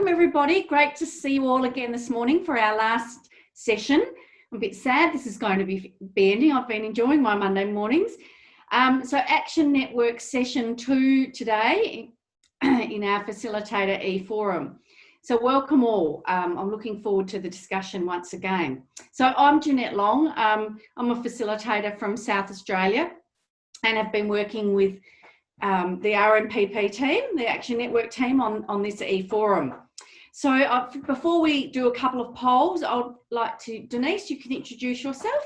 welcome everybody. Great to see you all again this morning for our last session. I'm a bit sad this is going to be ending. I've been enjoying my Monday mornings. So Action Network session 2 today in our Facilitator e-forum. So welcome all. I'm looking forward to the discussion once again. So I'm Jeanette Long. I'm a facilitator from South Australia and have been working with the RMPP team, the Action Network team on this e-forum. So before we do a couple of polls, I'd like to, Denise, you can introduce yourself.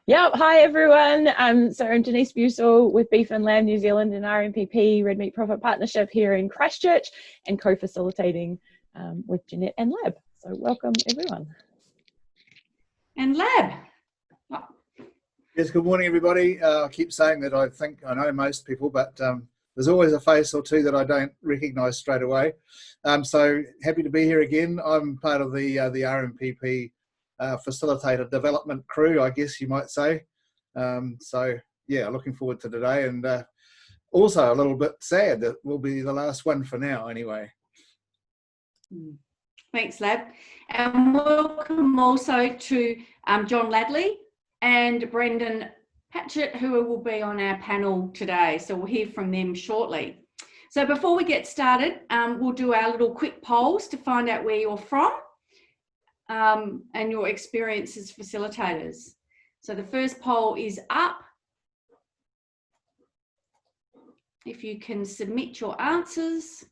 Yeah, hi everyone. So I'm Denise Busell with Beef and Lamb New Zealand and RMPP Red Meat Profit Partnership here in Christchurch and co-facilitating with Jeanette and Lab. So welcome everyone. And Lab. Yes, good morning everybody. I keep saying that I think I know most people, but there's always a face or two that I don't recognise straight away. So happy to be here again. I'm part of the RMPP facilitator development crew, I guess you might say. So yeah, looking forward to today, and also a little bit sad that we'll be the last one for now anyway. Thanks, Lab. And welcome also to John Ladley and Brendan Patchett, who will be on our panel today. So we'll hear from them shortly. So before we get started, we'll do our little quick polls to find out where you're from and your experience as facilitators. So the first poll is up. If you can submit your answers.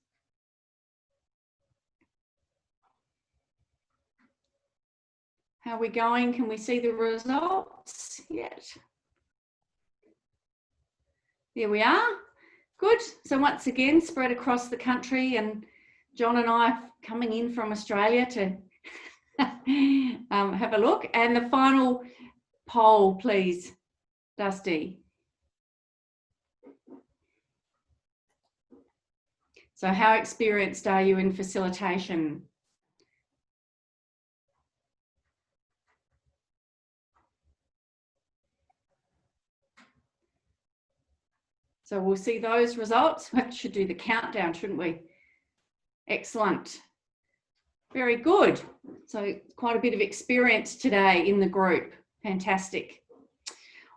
How are we going? Can we see the results yet? There we are. Good. So once again, spread across the country, and John and I coming in from Australia to have a look. And the final poll, please, Dusty. So how experienced are you in facilitation? So we'll see those results. We should do the countdown, shouldn't we? Excellent. Very good. So quite a bit of experience today in the group. Fantastic.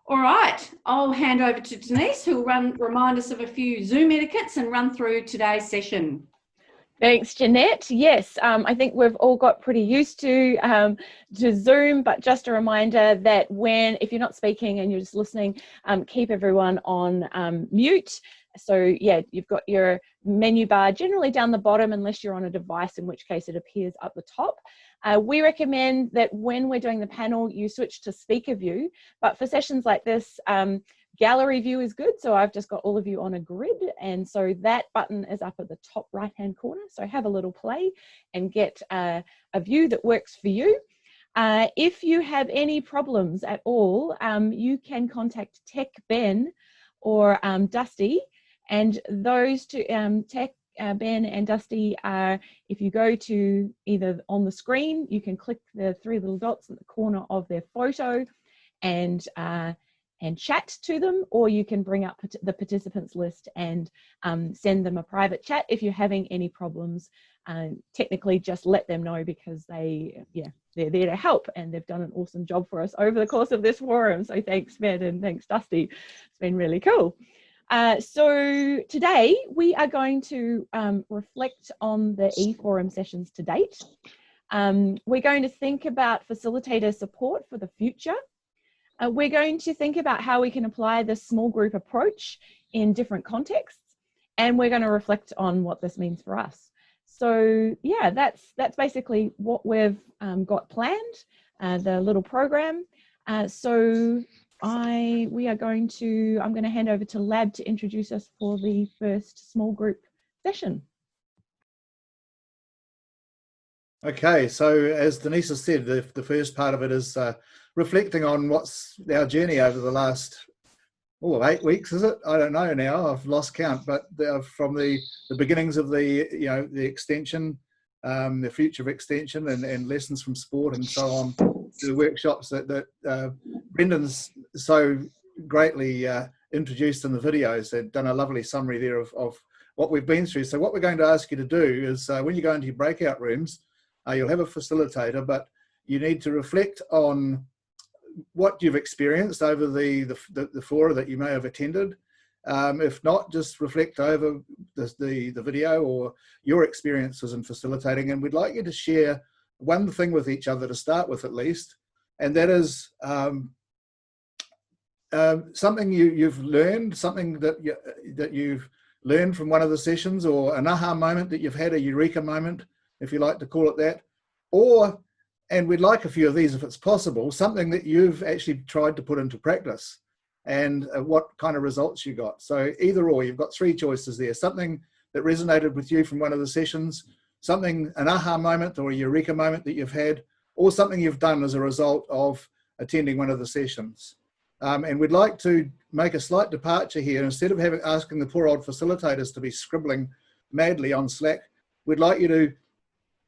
All right, I'll hand over to Denise, who will remind us of a few Zoom etiquettes and run through today's session. Thanks, Jeanette. Yes, I think we've all got pretty used to Zoom, but just a reminder that if you're not speaking and you're just listening, keep everyone on mute. So yeah, you've got your menu bar generally down the bottom unless you're on a device, in which case it appears up the top. We recommend that when we're doing the panel, you switch to speaker view, but for sessions like this, gallery view is good. So I've just got all of you on a grid, and so that button is up at the top right hand corner. So have a little play and get a view that works for you. If you have any problems at all, you can contact Tech Ben or Dusty, and those two, Tech Ben and Dusty, if you go to either on the screen, you can click the 3 little dots at the corner of their photo and chat to them, or you can bring up the participants list and send them a private chat if you're having any problems. Technically, just let them know, because they're there to help, and they've done an awesome job for us over the course of this forum. So thanks, Ben, and thanks, Dusty. It's been really cool. So today we are going to reflect on the e-forum sessions to date. We're going to think about facilitator support for the future. We're going to think about how we can apply the small group approach in different contexts, and we're going to reflect on what this means for us. So yeah, that's basically what we've got planned, the little program. So I'm going to hand over to Lab to introduce us for the first small group session. Okay, so as Denise has said, the first part of it is reflecting on what's our journey over the last 8 weeks, is it? I don't know now, I've lost count, but from the beginnings of the extension, the future of extension, and lessons from sport and so on, to the workshops that Brendan's so greatly introduced in the videos. They've done a lovely summary there of what we've been through. So what we're going to ask you to do is when you go into your breakout rooms, you'll have a facilitator, but you need to reflect on what you've experienced over the fora that you may have attended. If not, just reflect over the video or your experiences in facilitating. And we'd like you to share one thing with each other to start with, at least, and that is something you've learned, something that you've learned from one of the sessions, or an aha moment that you've had, a eureka moment, if you like to call it that, or, and we'd like a few of these if it's possible, something that you've actually tried to put into practice and what kind of results you got. So either or, you've got three choices there: something that resonated with you from one of the sessions, something, an aha moment or a eureka moment that you've had, or something you've done as a result of attending one of the sessions. And we'd like to make a slight departure here. Instead of asking the poor old facilitators to be scribbling madly on Slack, we'd like you to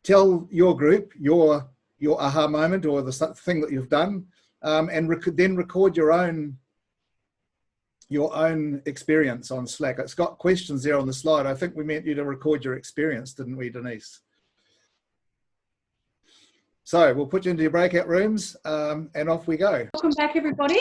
tell your group your aha moment or the thing that you've done, and then record your own experience on Slack. It's got questions there on the slide. I think we meant you to record your experience, didn't we, Denise? So we'll put you into your breakout rooms and off we go. Welcome back, everybody.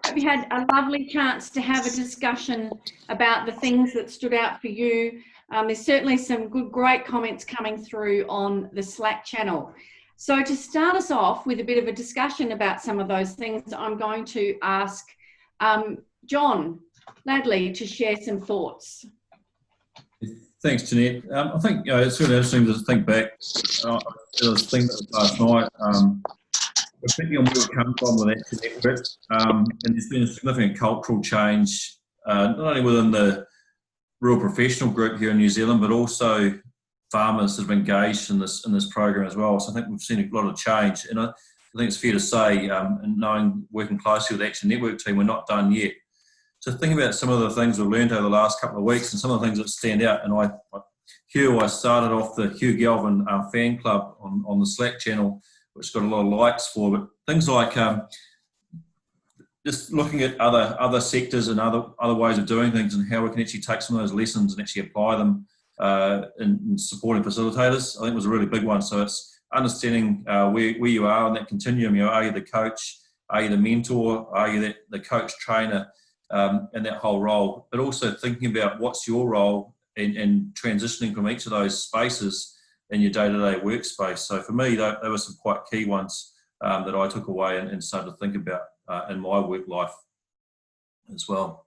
Hope you had a lovely chance to have a discussion about the things that stood out for you. There's certainly some great comments coming through on the Slack channel. So to start us off with a bit of a discussion about some of those things, I'm going to ask John Ladley to share some thoughts. Thanks, Jeanette. I think it's really interesting to think back. I was thinking last night, thinking on where we come from with Action Network, and there's been a significant cultural change, not only within the rural professional group here in New Zealand, but also farmers that have engaged in this program as well. So I think we've seen a lot of change, and I think it's fair to say, and knowing, working closely with the Action Network team, we're not done yet. So think about some of the things we've learned over the last couple of weeks and some of the things that stand out. And I started off the Hugh Galvin fan club on the Slack channel, which got a lot of likes for, but things like just looking at other sectors and other ways of doing things and how we can actually take some of those lessons and actually apply them in supporting facilitators, I think was a really big one. So it's understanding where you are on that continuum. You know, are you the coach? Are you the mentor? Are you the coach trainer? And that whole role, but also thinking about what's your role in transitioning from each of those spaces in your day-to-day workspace. So for me, they were some quite key ones that I took away and started to think about in my work life as well.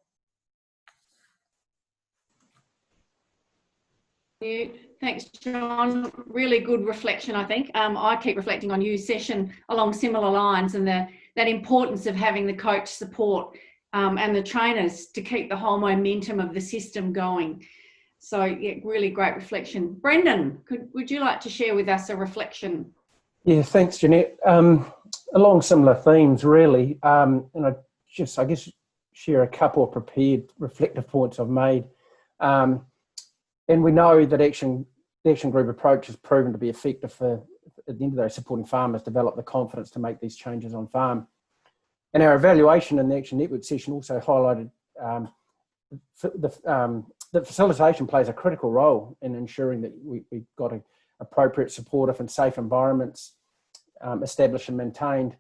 Thanks, John. Really good reflection, I think. I keep reflecting on Hugh's session along similar lines, and that importance of having the coach support and the trainers to keep the whole momentum of the system going. So yeah, really great reflection. Brendan, would you like to share with us a reflection? Yeah, thanks, Jeanette. Along similar themes, really, and I guess share a couple of prepared reflective points I've made. And we know that the action group approach has proven to be effective for, at the end of the day, supporting farmers develop the confidence to make these changes on farm. And our evaluation in the Action Network session also highlighted that facilitation plays a critical role in ensuring that we've got appropriate, supportive and safe environments established and maintained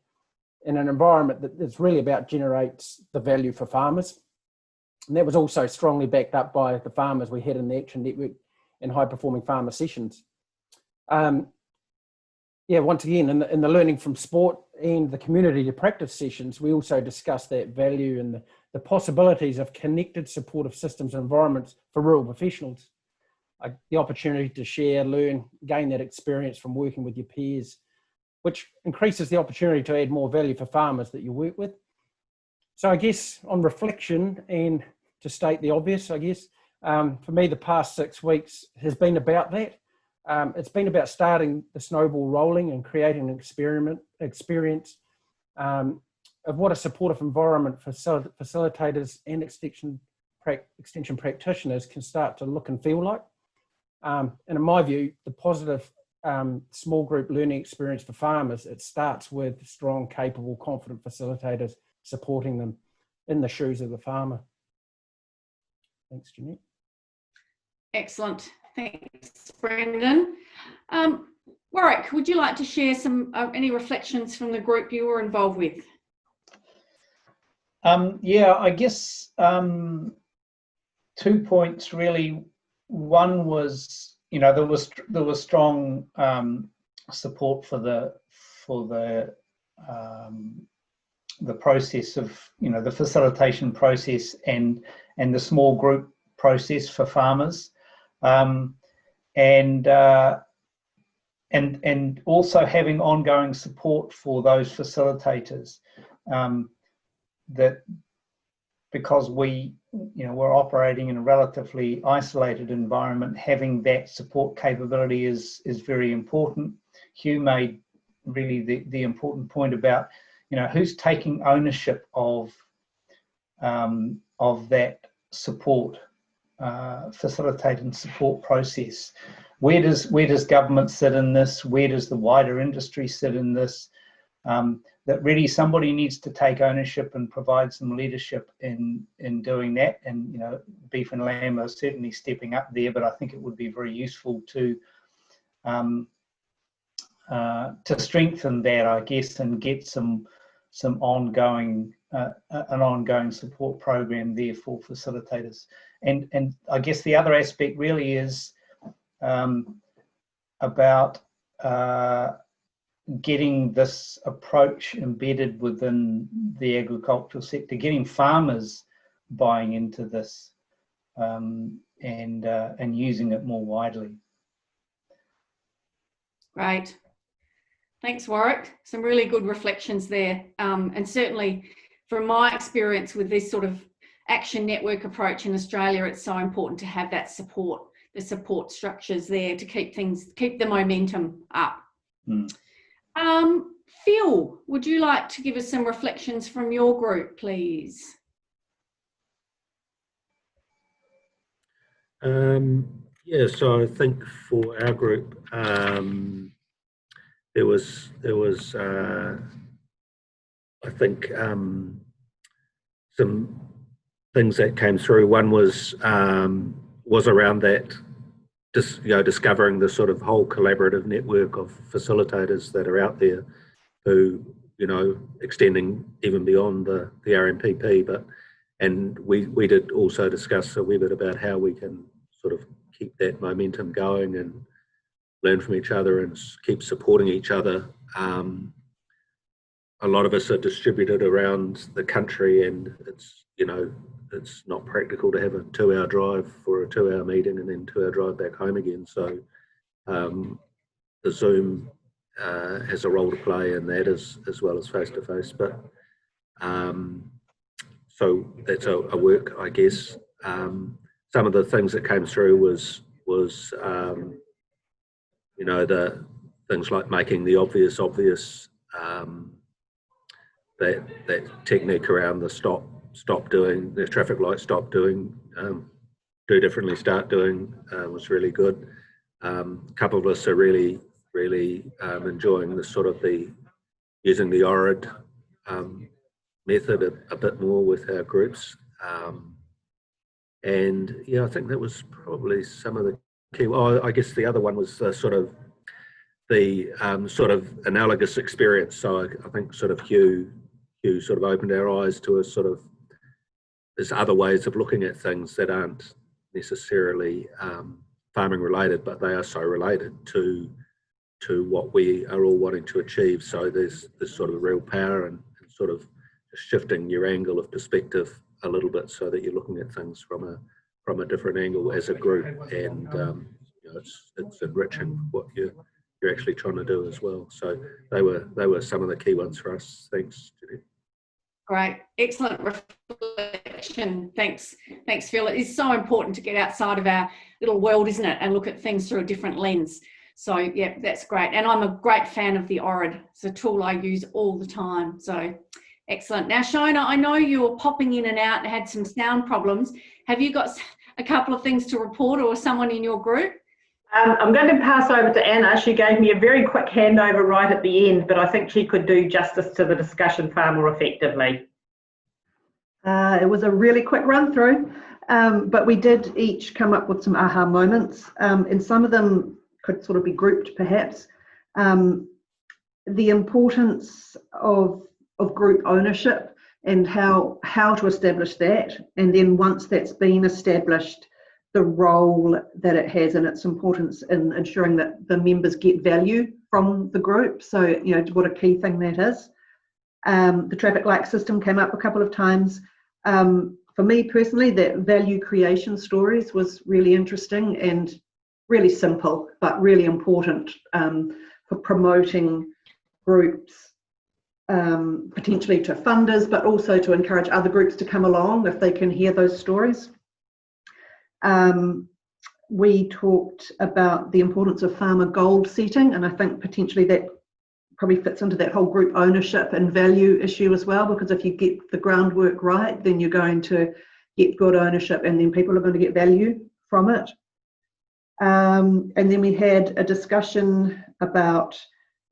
in an environment that's really about generates the value for farmers. And that was also strongly backed up by the farmers we had in the Action Network and high-performing farmer sessions. Yeah, once again, in the learning from sport and the community to practice sessions, we also discussed that value and the possibilities of connected supportive systems and environments for rural professionals. The opportunity to share, learn, gain that experience from working with your peers, which increases the opportunity to add more value for farmers that you work with. So I guess on reflection, and to state the obvious, I guess, for me, the past 6 weeks has been about that. It's been about starting the snowball rolling and creating an experience of what a supportive environment for facilitators and extension practitioners can start to look and feel like. And in my view, the positive small group learning experience for farmers, it starts with strong, capable, confident facilitators supporting them in the shoes of the farmer. Thanks, Jeanette. Excellent. Thanks, Brendan. Warwick, would you like to share some any reflections from the group you were involved with? Yeah, I guess 2 points really. One was, there was strong support for the process of, the facilitation process and the small group process for farmers, and also having ongoing support for those facilitators, that because we're operating in a relatively isolated environment, having that support capability is very important. Hugh made really the important point about, who's taking ownership of that support, facilitating support process. Where does government sit in this? Where does the wider industry sit in this? That really somebody needs to take ownership and provide some leadership in doing that. And Beef and Lamb are certainly stepping up there, but I think it would be very useful to strengthen that, I guess, and get some ongoing an ongoing support program there for facilitators. And I guess the other aspect really is about getting this approach embedded within the agricultural sector, getting farmers buying into this, and using it more widely. Great. Thanks, Warwick. Some really good reflections there. And certainly from my experience with this sort of action network approach in Australia, it's so important to have that support, the support structures there to keep the momentum up. Phil, would you like to give us some reflections from your group, please? Yeah, so I think for our group, there was I think some things that came through. One was around that, discovering the sort of whole collaborative network of facilitators that are out there, who extending even beyond the RMPP. And we did also discuss a wee bit about how we can sort of keep that momentum going and learn from each other and keep supporting each other. A lot of us are distributed around the country, and it's not practical to have a 2-hour drive for a 2-hour meeting and then 2-hour drive back home again. So the Zoom has a role to play in that as well as face-to-face. But so that's a work, I guess. Some of the things that came through was the things like making the obvious, that technique around the stop doing, the traffic light stop doing, do differently, start doing, was really good. A couple of us are really enjoying the sort of using the ORID method a bit more with our groups. And yeah, I think that was probably some of the key. I guess the other one was the sort of analogous experience. So I think sort of Hugh sort of opened our eyes to a sort of, there's other ways of looking at things that aren't necessarily farming related, but they are so related to what we are all wanting to achieve. So there's sort of real power and sort of shifting your angle of perspective a little bit, so that you're looking at things from a different angle as a group, and it's enriching what you're actually trying to do as well. So they were some of the key ones for us. Thanks, Judy. Great, excellent reflection. Thanks, Phil. It is so important to get outside of our little world, isn't it, and look at things through a different lens. So yeah, that's great. And I'm a great fan of the ORID. It's a tool I use all the time. So excellent. Now, Shona, I know you're popping in and out and had some sound problems. Have you got a couple of things to report, or someone in your group? I'm going to pass over to Anna. She gave me a very quick handover right at the end, but I think she could do justice to the discussion far more effectively. It was a really quick run through. But we did each come up with some aha moments, and some of them could sort of be grouped perhaps. The importance of group ownership and how to establish that, and then once that's been established, the role that it has and its importance in ensuring that the members get value from the group. So, you know, what a key thing that is. The traffic light system came up a couple of times. For me personally, that value creation stories was really interesting and really simple, but really important for promoting groups, potentially to funders, but also to encourage other groups to come along if they can hear those stories. We talked about the importance of farmer goal setting, and I think potentially that probably fits into that whole group ownership and value issue as well, because if you get the groundwork right, then you're going to get good ownership and then people are going to get value from it. And then we had a discussion about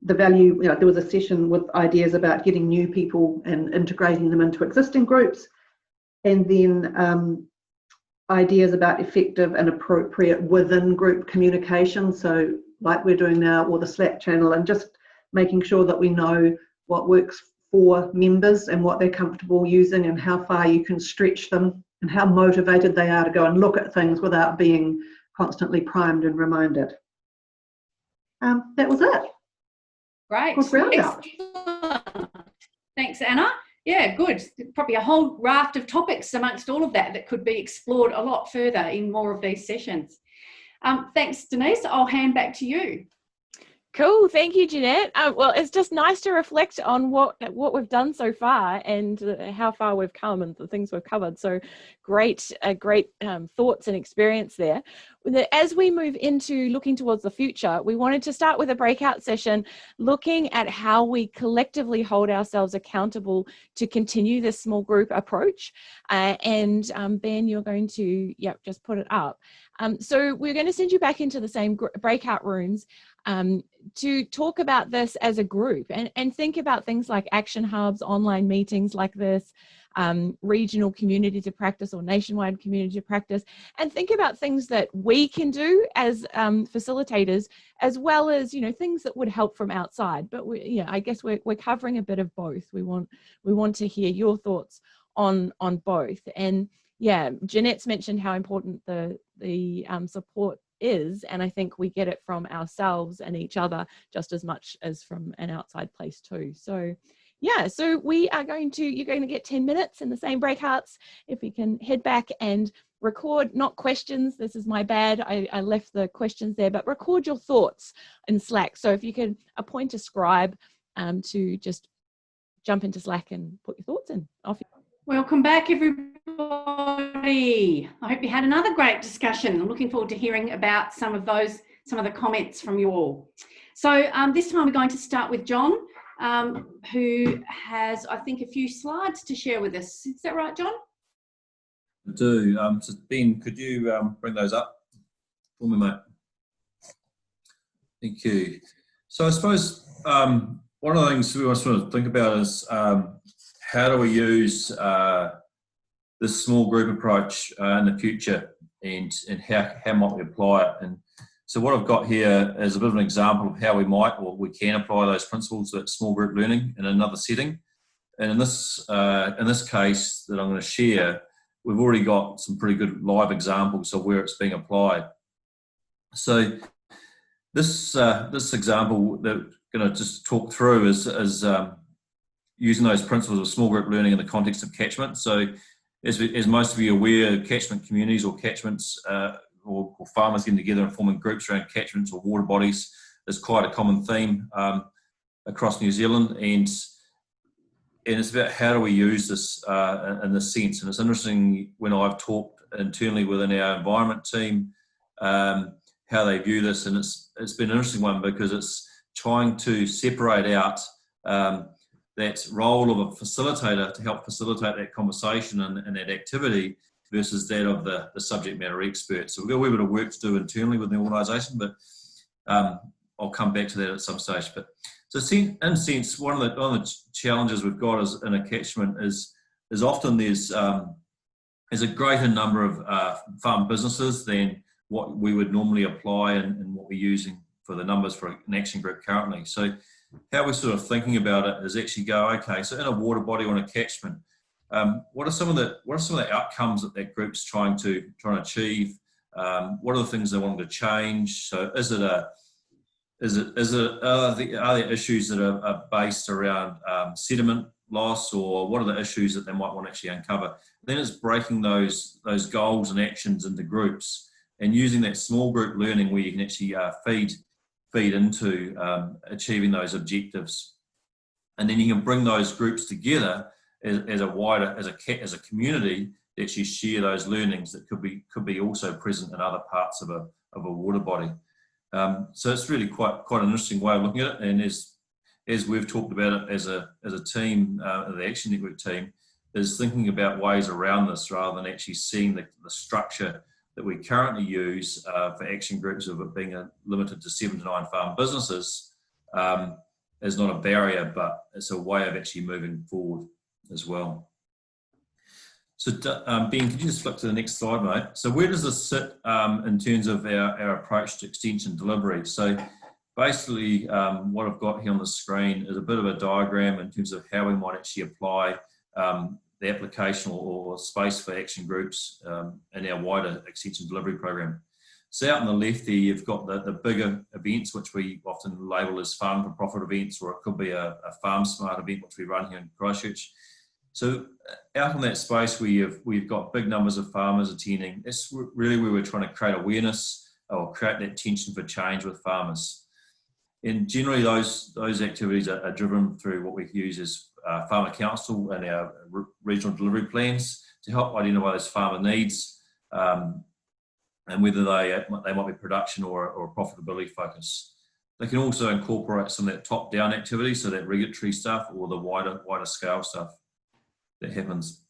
the value, you know, there was a session with ideas about getting new people and integrating them into existing groups, and then ideas about effective and appropriate within group communication, so like we're doing now, or the Slack channel, and just making sure that we know what works for members and what they're comfortable using and how far you can stretch them and how motivated they are to go and look at things without being constantly primed and reminded. That was it. Great. Good roundup. Thanks, Anna. Yeah, good. Probably a whole raft of topics amongst all of that could be explored a lot further in more of these sessions. Thanks, Denise. I'll hand back to you. Cool, thank you, Jeanette. Well, it's just nice to reflect on what we've done so far and how far we've come and the things we've covered. So great thoughts and experience there. As we move into looking towards the future, we wanted to start with a breakout session looking at how we collectively hold ourselves accountable to continue this small group approach. Ben, you're going to just put it up. So we're going to send you back into the same breakout rooms to talk about this as a group and think about things like action hubs, online meetings like this, regional community to practice or nationwide community to practice, and think about things that we can do as facilitators, as well as, you know, things that would help from outside. But I guess we're covering a bit of both. We want to hear your thoughts on both. And yeah, Jeanette's mentioned how important the support is, and I think we get it from ourselves and each other just as much as from an outside place too. So yeah, so you're going to get 10 minutes in the same breakouts. If you can head back and record, not questions, this is my bad, I left the questions there, but record your thoughts in Slack. So if you could appoint a scribe to just jump into Slack and put your thoughts in. Off you go. Welcome back, everybody. I hope you had another great discussion. I'm looking forward to hearing about some of the comments from you all. So this time we're going to start with John, who has, I think, a few slides to share with us. Is that right, John? I do. So Ben, could you bring those up for me, mate? Thank you. So I suppose one of the things we want to sort of think about is how do we use this small group approach in the future, and how might we apply it? And so what I've got here is a bit of an example of how we might or we can apply those principles at small group learning in another setting. And in this case that I'm going to share, we've already got some pretty good live examples of where it's being applied. So this example that I'm going to just talk through is using those principles of small group learning in the context of catchment. So as most of you are aware, catchment communities or catchments or farmers getting together and forming groups around catchments or water bodies is quite a common theme across New Zealand, and it's about how do we use this in this sense. And it's interesting when I've talked internally within our environment team how they view this, and it's been an interesting one because it's trying to separate out that role of a facilitator to help facilitate that conversation and that activity versus that of the subject matter expert. So we've got a wee bit of work to do internally within the organisation, but I'll come back to that at some stage. But so in a sense, one of the challenges we've got is in a catchment is often there's there's a greater number of farm businesses than what we would normally apply and what we're using for the numbers for an action group currently. So how we're sort of thinking about it is actually go, okay, so in a water body or in a catchment, what are some of the outcomes that that group's trying to achieve? What are the things they want to change? So are there issues that are based around sediment loss, or what are the issues that they might want to actually uncover? Then it's breaking those goals and actions into groups and using that small group learning where you can actually feed into achieving those objectives, and then you can bring those groups together as a community to actually share those learnings that could be also present in other parts of a water body. So it's really quite an interesting way of looking at it, and as we've talked about it as a team, the Action Network team, is thinking about ways around this rather than actually seeing the structure that we currently use for action groups of it being limited to 7 to 9 farm businesses is not a barrier, but it's a way of actually moving forward as well. So Ben, could you just flip to the next slide, mate? So where does this sit in terms of our approach to extension delivery? So basically what I've got here on the screen is a bit of a diagram in terms of how we might actually apply the application or space for action groups in our wider extension delivery program. So out on the left there, you've got the bigger events, which we often label as farm for profit events, or it could be a farm smart event, which we run here in Christchurch. So out in that space where we've got big numbers of farmers attending, that's really where we're trying to create awareness or create that tension for change with farmers. And generally those activities are driven through what we use as Farmer Council and our regional delivery plans to help identify those farmer needs and whether they might be production or profitability focus. They can also incorporate some of that top-down activity, so that regulatory stuff or the wider scale stuff that happens.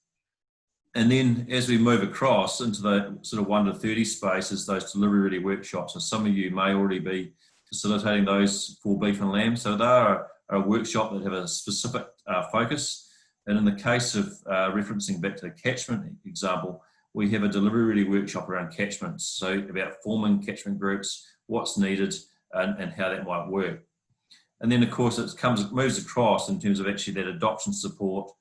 And then as we move across into the sort of 1 to 30 spaces, those delivery ready workshops. So some of you may already be facilitating those for beef and lamb. So they are a workshop that have a specific focus. And in the case of referencing back to the catchment example, we have a delivery ready workshop around catchments. So about forming catchment groups, what's needed and how that might work. And then of course it moves across in terms of actually that adoption support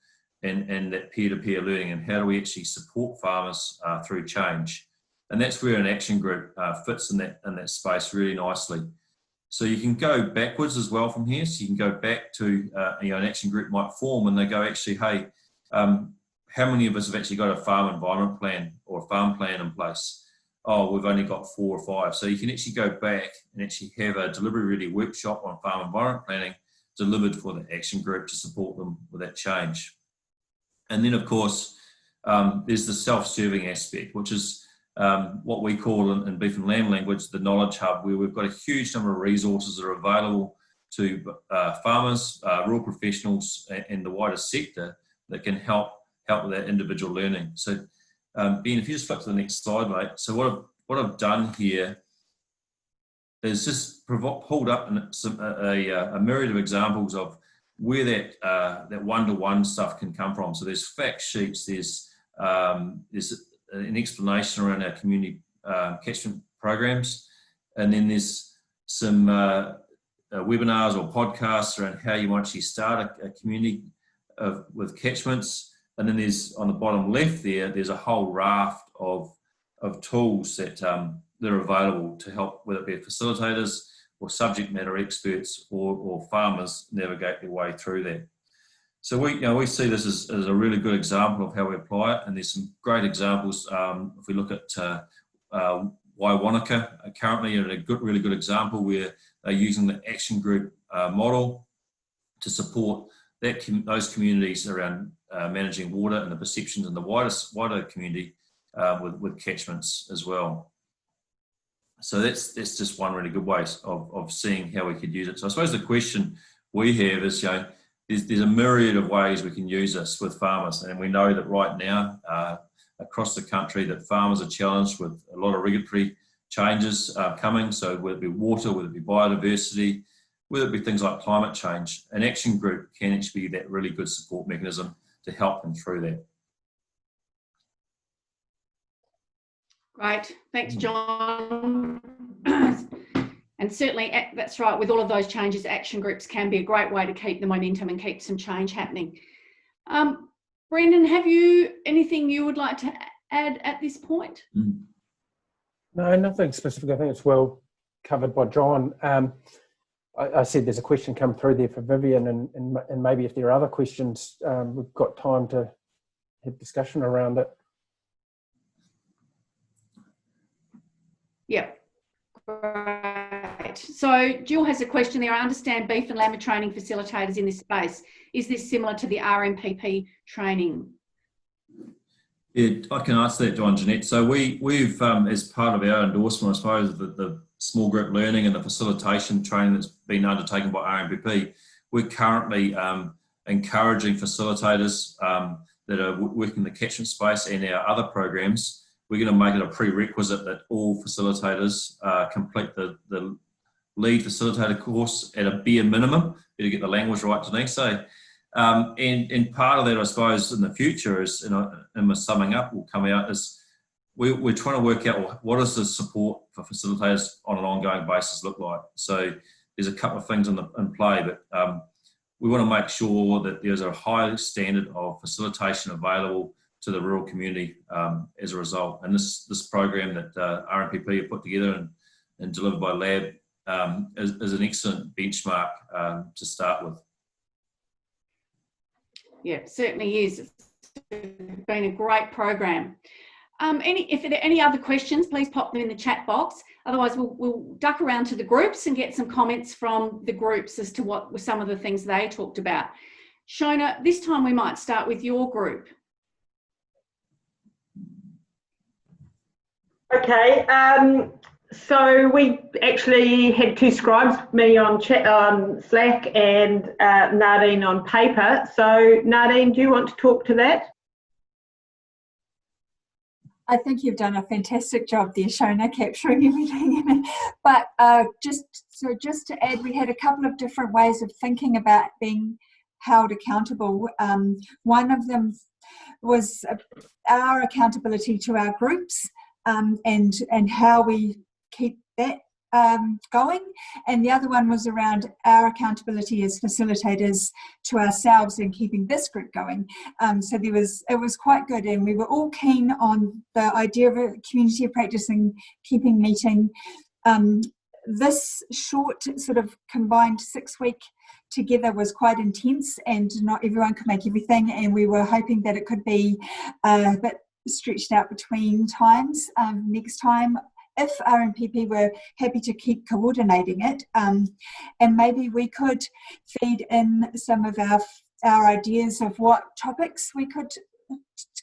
and that peer-to-peer learning, and how do we actually support farmers through change. And that's where an action group fits in that space really nicely. So you can go backwards as well from here. So you can go back to, an action group might form and they go, actually, hey, how many of us have actually got a farm environment plan or a farm plan in place? Oh, we've only got 4 or 5. So you can actually go back and actually have a delivery ready workshop on farm environment planning delivered for the action group to support them with that change. And then of course, there's the self-serving aspect, which is what we call in beef and lamb language, the knowledge hub, where we've got a huge number of resources that are available to farmers, rural professionals and the wider sector that can help with that individual learning. So Ben, if you just flip to the next slide, mate. So what I've done here is just pulled up a myriad of examples of where that one-to-one stuff can come from. So there's fact sheets, there's an explanation around our community catchment programs, and then there's some webinars or podcasts around how you might actually start a community with catchments. And then there's on the bottom left there's a whole raft of tools that are available to help, whether it be facilitators or subject matter experts or farmers navigate their way through that. So we see this as a really good example of how we apply it, and there's some great examples. If we look at Waiwanaka currently, a really good example where they're using the action group model to support those communities around managing water and the perceptions in the wider community with catchments as well. So that's just one really good way of seeing how we could use it. So I suppose the question we have is, there's a myriad of ways we can use this with farmers, and we know that right now across the country that farmers are challenged with a lot of regulatory changes coming. So whether it be water, whether it be biodiversity, whether it be things like climate change, an action group can actually be that really good support mechanism to help them through that. Great, thanks, John. And certainly, that's right, with all of those changes, action groups can be a great way to keep the momentum and keep some change happening. Brendan, have you anything you would like to add at this point? No, nothing specific. I think it's well covered by John. I said there's a question come through there for Vivian, and maybe if there are other questions, we've got time to have discussion around it. Yeah, great. So Jill has a question there. I understand beef and lamb are training facilitators in this space. Is this similar to the RMPP training? Yeah, I can answer that, John, Jeanette. So we've as part of our endorsement, I suppose, the small group learning and the facilitation training that's been undertaken by RMPP, we're currently encouraging facilitators that are working in the catchment space and our other programs. We're going to make it a prerequisite that all facilitators complete the lead facilitator course at a bare minimum. Better get the language right, Denise. So, and part of that, I suppose, in the future is, and my summing up will come out, is we're trying to work out what does the support for facilitators on an ongoing basis look like. So there's a couple of things in play, but we want to make sure that there's a high standard of facilitation available to the rural community as a result. And this program that RMPP have put together and delivered by Lab is an excellent benchmark to start with. Yeah, it certainly is. It's been a great program. If there are any other questions, please pop them in the chat box. Otherwise, we'll duck around to the groups and get some comments from the groups as to what were some of the things they talked about. Shona, this time we might start with your group. Okay, so we actually had two scribes, me on Slack and Nadine on paper. So Nadine, do you want to talk to that? I think you've done a fantastic job there, Shona, capturing everything. But just to add, we had a couple of different ways of thinking about being held accountable. One of them was our accountability to our groups and how we keep that going, and the other one was around our accountability as facilitators to ourselves in keeping this group going. So it was quite good, and we were all keen on the idea of a community of practice and keeping meeting. This short sort of combined 6-week together was quite intense, and not everyone could make everything, and we were hoping that it could be a bit stretched out between times next time, if RMPP were happy to keep coordinating it, and maybe we could feed in some of our ideas of what topics we could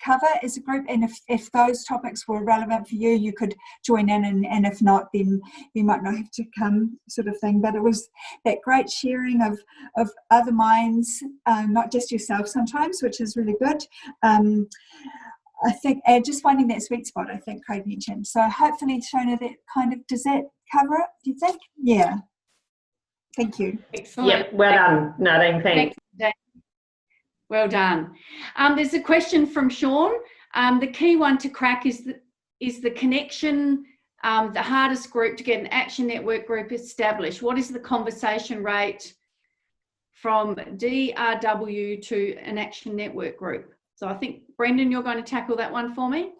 cover as a group, and if those topics were relevant for you, you could join in, and if not, then you might not have to come, sort of thing. But it was that great sharing of other minds, not just yourself sometimes, which is really good. I think, and just finding that sweet spot, I think Craig mentioned. So hopefully, Shona, that kind of, does that cover it, do you think? Yeah. Thank you. Excellent. Yep, well done, Nadine, thanks. Well done. There's a question from Sean. The key one to crack is the connection, the hardest group to get an action network group established. What is the conversation rate from DRW to an action network group? So I think, Brendan, you're going to tackle that one for me.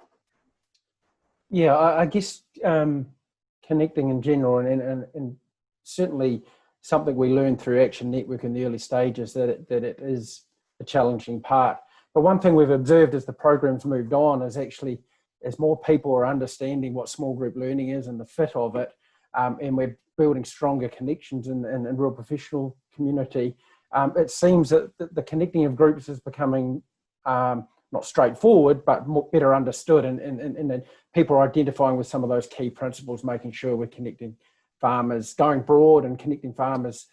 Yeah, I guess connecting in general, and certainly something we learned through Action Network in the early stages, that it is a challenging part. But one thing we've observed as the program's moved on is actually, as more people are understanding what small group learning is and the fit of it, and we're building stronger connections in rural professional community, it seems that the connecting of groups is becoming not straightforward, but better understood, and people are identifying with some of those key principles, making sure we're connecting farmers, going broad and connecting farmers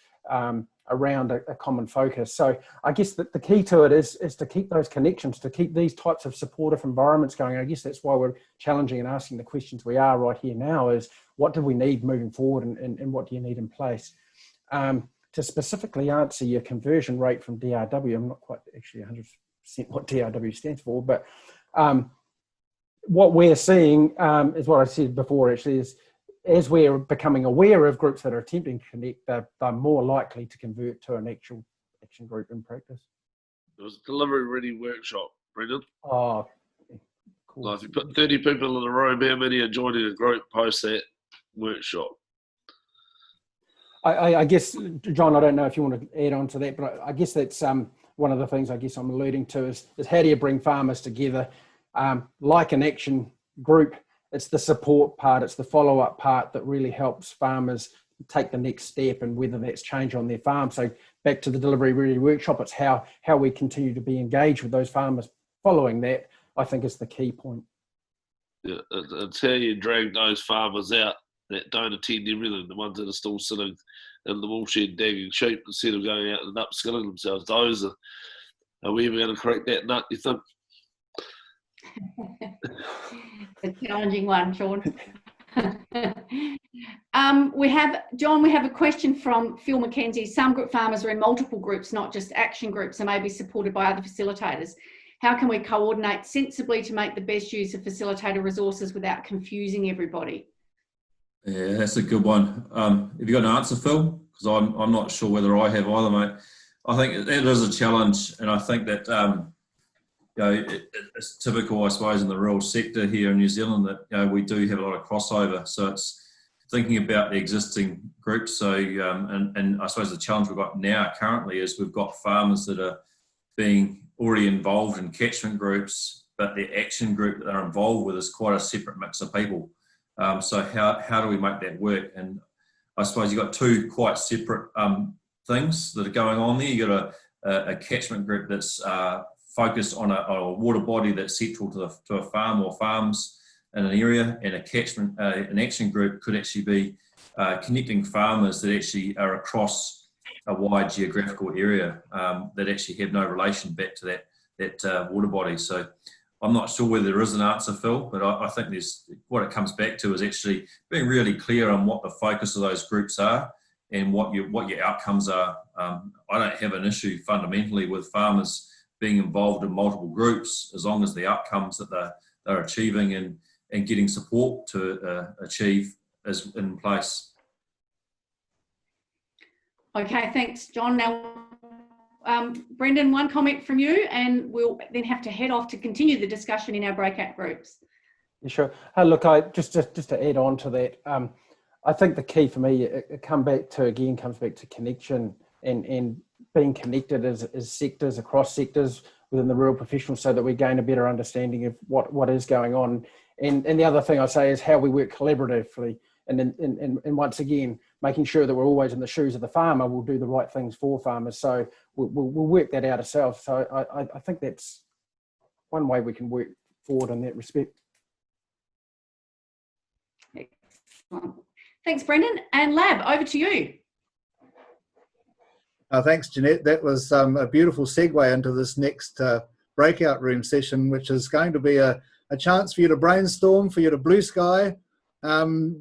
around a common focus. So I guess that the key to it is to keep those connections, to keep these types of supportive environments going. I guess that's why we're challenging and asking the questions we are right here now, is what do we need moving forward, and what do you need in place? To specifically answer your conversion rate from DRW, I'm not quite actually 100% what DRW stands for, but what we're seeing is what I said before, actually, is as we're becoming aware of groups that are attempting to connect, they're more likely to convert to an actual action group in practice. It was a delivery ready workshop, Brendan. Oh, cool. Like if you put 30 people in a room, how many are joining a group post that workshop? I guess, John, I don't know if you want to add on to that, but I guess that's one of the things I guess I'm alluding to is how do you bring farmers together? Like an action group, it's the support part, it's the follow-up part that really helps farmers take the next step, and whether that's change on their farm. So back to the delivery ready workshop, it's how we continue to be engaged with those farmers following that, I think, is the key point. Yeah, it's how you drag those farmers out that don't attend everything, the ones that are still sitting in the woolshed dagging sheep instead of going out and upskilling themselves. Those are we ever going to crack that nut, you think? It's a challenging one, Sean. We have a question from Phil McKenzie. Some group farmers are in multiple groups, not just action groups, and may be supported by other facilitators. How can we coordinate sensibly to make the best use of facilitator resources without confusing everybody? Yeah, that's a good one. Have you got an answer, Phil? Because I'm not sure whether I have either, mate. I think it is a challenge, and I think that it's typical, I suppose, in the rural sector here in New Zealand that we do have a lot of crossover. So it's thinking about the existing groups. So and I suppose the challenge we've got now currently is we've got farmers that are being already involved in catchment groups, but the action group that they're involved with is quite a separate mix of people. So how do we make that work? And I suppose you've got two quite separate things that are going on there. You've got a catchment group that's focused on a water body that's central to a farm or farms in an area, and an action group could actually be connecting farmers that actually are across a wide geographical area that actually have no relation back to that water body. So I'm not sure whether there is an answer, Phil, but I think what it comes back to is actually being really clear on what the focus of those groups are and what your outcomes are. I don't have an issue fundamentally with farmers being involved in multiple groups as long as the outcomes that they're achieving and getting support to achieve is in place. Okay, thanks, John. Now, Brendan, one comment from you, and we'll then have to head off to continue the discussion in our breakout groups. Yeah, sure. Look, just to add on to that, I think the key for me, it comes back to connection and being connected as sectors, across sectors within the rural professionals, so that we gain a better understanding of what is going on. And the other thing I say is how we work collaboratively, and once again, making sure that we're always in the shoes of the farmer. We'll do the right things for farmers. So we'll work that out ourselves. So I think that's one way we can work forward in that respect. Excellent. Thanks, Brendan. And Lab, over to you. Thanks, Jeanette. That was a beautiful segue into this next breakout room session, which is going to be a chance for you to brainstorm, for you to blue sky,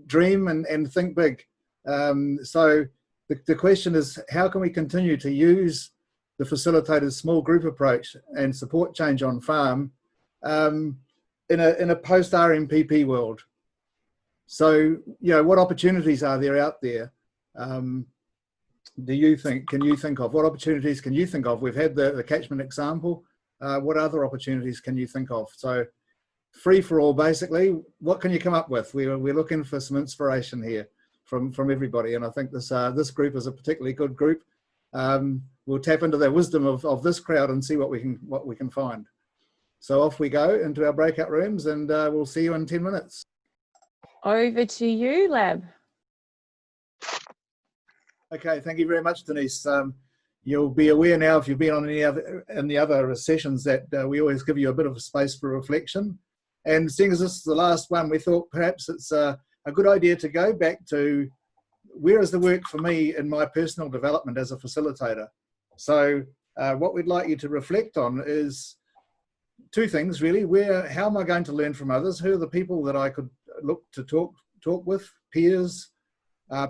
dream and think big. So the question is, how can we continue to use the facilitated small group approach and support change on farm in a post-RMPP world? So, what opportunities are there out there? Can you think of? What opportunities can you think of? We've had the catchment example. What other opportunities can you think of? So free for all, basically. What can you come up with? We're looking for some inspiration here from everybody. And I think this group is a particularly good group. We'll tap into the wisdom of this crowd and see what we can find. So off we go into our breakout rooms, and we'll see you in 10 minutes. Over to you, Lab. Okay, thank you very much, Denise. You'll be aware now, if you've been on any other sessions, that we always give you a bit of space for reflection. And seeing as this is the last one, we thought perhaps it's a good idea to go back to where is the work for me in my personal development as a facilitator. So what we'd like you to reflect on is two things, really. How am I going to learn from others? Who are the people that I could look to talk with, peers,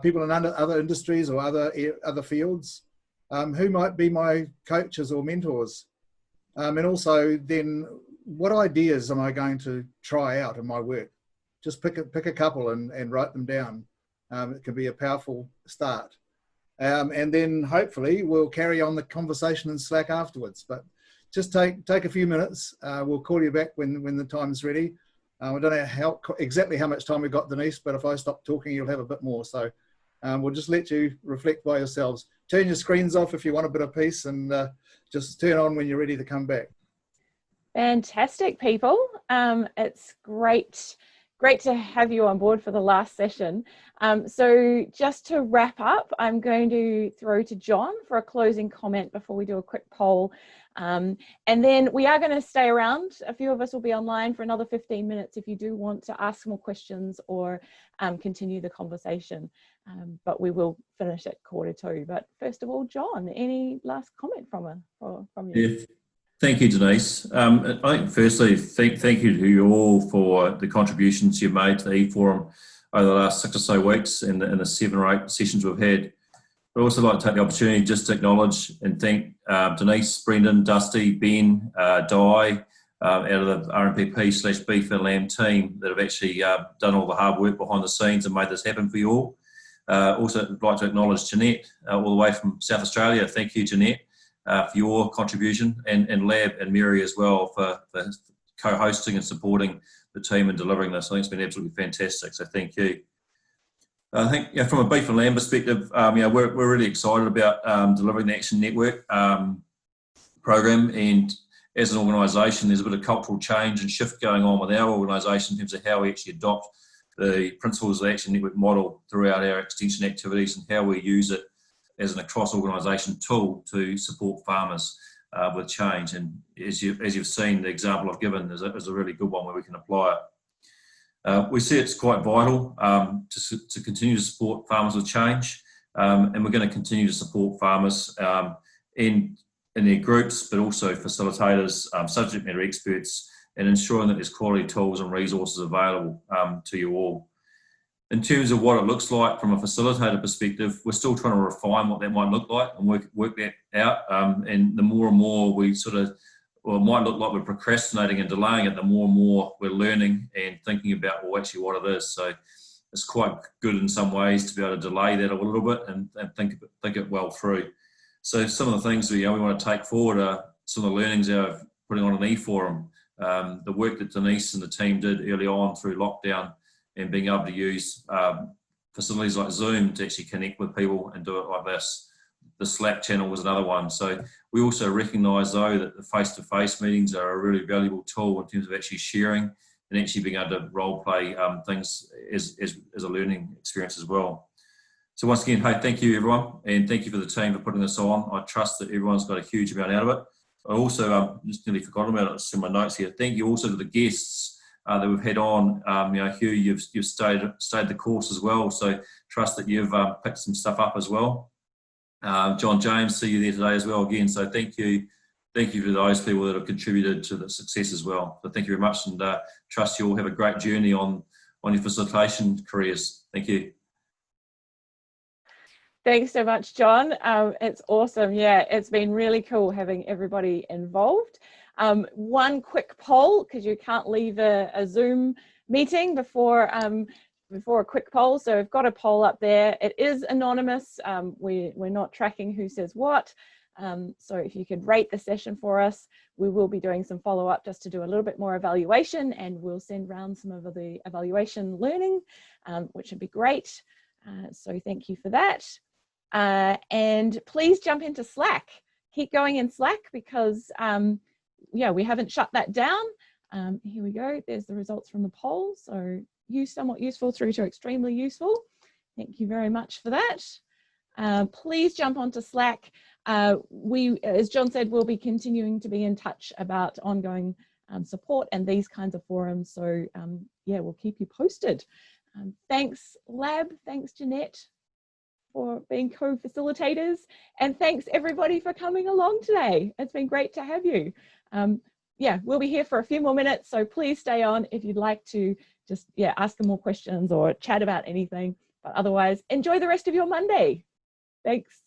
people in other industries or other fields, who might be my coaches or mentors, and also then what ideas am I going to try out in my work? Just pick a couple and write them down. It can be a powerful start. And then hopefully we'll carry on the conversation in Slack afterwards. But just take a few minutes. We'll call you back when the time's ready. I don't know exactly how much time we've got, Denise, but if I stop talking, you'll have a bit more. So we'll just let you reflect by yourselves. Turn your screens off if you want a bit of peace, and just turn on when you're ready to come back. Fantastic, people. It's great to have you on board for the last session. So just to wrap up, I'm going to throw to John for a closing comment before we do a quick poll. And then we are going to stay around. A few of us will be online for another 15 minutes if you do want to ask more questions or continue the conversation. But we will finish at 1:45. But first of all, John, any last comment from you? Yeah. Thank you, Denise. I think firstly, thank you to you all for the contributions you've made to the e-forum over the last 6 or so weeks and the 7 or 8 sessions we've had. I'd also like to take the opportunity just to acknowledge and thank Denise, Brendan, Dusty, Ben, Di, out of the RMPP/Beef and Lamb team that have actually done all the hard work behind the scenes and made this happen for you all. Also, I'd like to acknowledge Jeanette, all the way from South Australia. Thank you, Jeanette, for your contribution, and Lab and Mary as well for co-hosting and supporting the team and delivering this. I think it's been absolutely fantastic, so thank you. I think from a beef and lamb perspective, we're really excited about delivering the Action Network program, and as an organisation, there's a bit of cultural change and shift going on with our organisation in terms of how we actually adopt the principles of the Action Network model throughout our extension activities and how we use it as an across organisation tool to support farmers with change. And as you've seen, the example I've given is a really good one where we can apply it. We see it's quite vital to continue to support farmers with change, and we're going to continue to support farmers in their groups, but also facilitators, subject matter experts, and ensuring that there's quality tools and resources available to you all. In terms of what it looks like from a facilitator perspective, we're still trying to refine what that might look like and work that out. And the more and more we it might look like we're procrastinating and delaying it, the more and more we're learning and thinking about, well, actually what it is. So it's quite good in some ways to be able to delay that a little bit and think it well through. So some of the things we want to take forward are some of the learnings out of putting on an e-forum, the work that Denise and the team did early on through lockdown, and being able to use facilities like Zoom to actually connect with people and do it like this. The Slack channel was another one. So we also recognise, though, that the face-to-face meetings are a really valuable tool in terms of actually sharing and actually being able to role-play things as a learning experience as well. So once again, hey, thank you, everyone, and thank you for the team for putting this on. I trust that everyone's got a huge amount out of it. I also just nearly forgot about it. It's in my notes here. Thank you also to the guests that we've had on. Hugh, you've stayed the course as well, so trust that you've picked some stuff up as well. John James, see you there today as well again, so thank you for those people that have contributed to the success as well. So thank you very much, and trust you all have a great journey on your facilitation careers. Thank you. Thanks so much, John. It's awesome. Yeah, it's been really cool having everybody involved. One quick poll, because you can't leave a Zoom meeting before a quick poll. So we've got a poll up there. It is anonymous. We're not tracking who says what. So if you could rate the session for us, we will be doing some follow-up just to do a little bit more evaluation, and we'll send around some of the evaluation learning, which would be great. So thank you for that. And please jump into Slack. Keep going in Slack, because we haven't shut that down. Here we go. There's the results from the poll. So somewhat useful through to extremely useful. Thank you very much for that. Please jump onto Slack. As John said, we'll be continuing to be in touch about ongoing support and these kinds of forums. So we'll keep you posted. Thanks, Lab. Thanks, Jeanette, for being co-facilitators, and thanks everybody for coming along today. It's been great to have you. We'll be here for a few more minutes, so please stay on if you'd like to just ask them more questions or chat about anything. But otherwise, enjoy the rest of your Monday. Thanks.